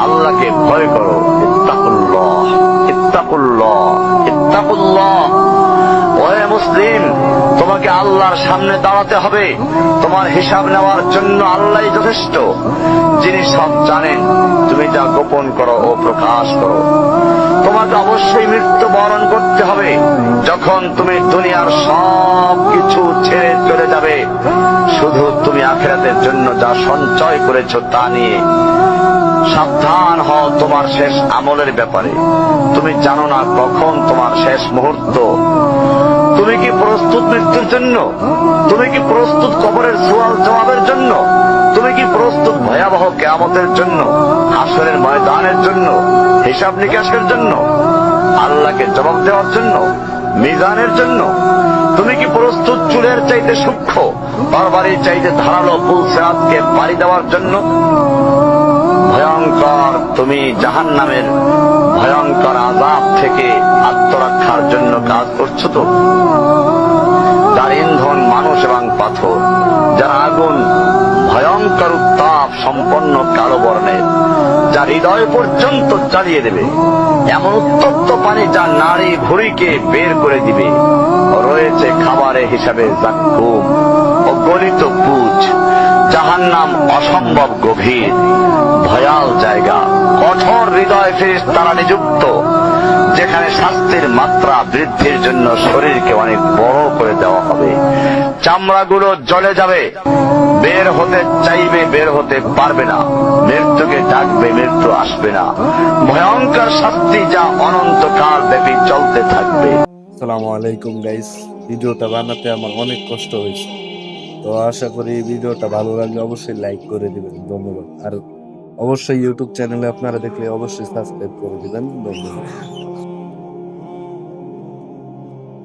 আল্লাহকে ভয় করো। ইত্তাকুল্লাহ, ইত্তাকুল্লাহ, ইত্তাকুল্লাহ। ওহে মুসলিম, তোমাকে আল্লাহর সামনে দাঁড়াতে হবে। তোমার হিসাব নেওয়ার জন্য আল্লাহই যথেষ্ট, যিনি সব জানেন। তুমি যা গোপন করো ও প্রকাশ করো। তোমাকে অবশ্যই মৃত্যু বরণ করতে হবে। যখন তুমি দুনিয়ার সব কিছু ছেড়ে চলে যাবে, শুধু তুমি আখিরাতের জন্য যা সঞ্চয় করেছো তা নিয়ে সাবধান হও তোমার শেষ আমলের ব্যাপারে। তুমি জানো না কখন তোমার শেষ মুহূর্ত। তুমি কি প্রস্তুত মৃত্যুর জন্য? তুমি কি প্রস্তুত কবরের সওয়াল জবাবের জন্য? তুমি কি প্রস্তুত ভয়াবহ কিয়ামতের জন্য, হাসরের ময়দানের জন্য, হিসাব নিকাশের জন্য, আল্লাহকে জবাব দেওয়ার জন্য, মিজানের জন্য? তুমি কি প্রস্তুত চুলের চাইতে সূক্ষ্ম, তরবারির চাইতে ধারালো পুল সিরাতকে পাড়ি দেওয়ার জন্য? ভয়ঙ্কর তুমি জাহান্নামের ভয়ঙ্কর আযাব থেকে আত্মরক্ষার জন্য কাজ করছো তো? যার ইন্ধন মানুষ এবং পাথর, যার আগুন ভয়ঙ্কর উত্তাপ সম্পন্ন কালো বর্ণের, যা হৃদয় পর্যন্ত জ্বালিয়ে দেবে, এমন উত্তপ্ত পানি যা নাড়ি ভুঁড়িকে বের করে দিবে। রয়েছে খাবারের হিসাবে জাক্কুম ও গলিত পুঁজ। জাহান্নাম অসম্ভব গভীর ভয়াল জায়গা, কঠোর হৃদয় ফেরেশতারা নিযুক্ত, যেখানে শাস্তির মাত্রা বৃদ্ধির জন্য শরীরকে অনেক বড় করে দেওয়া হবে। চামড়াগুলো জ্বলে যাবে, বের হতে চাইবে, বের হতে পারবে না। মৃত্যুকে ডাকবে, মৃত্যু আসবে না। ভয়ঙ্কর শাস্তি যা অনন্তকাল ব্যাপী চলতে থাকবে। আসসালামু আলাইকুম গাইস, ভিডিওটা বানাতে আমার অনেক কষ্ট হয়েছে। তো আশা করি ভিডিওটা ভালো লাগলে অবশ্যই লাইক করে দিবেন, ধন্যবাদ। আর অবশ্যই ইউটিউব চ্যানেলে আপনারা দেখলে অবশ্যই সাবস্ক্রাইব করে দিবেন, ধন্যবাদ।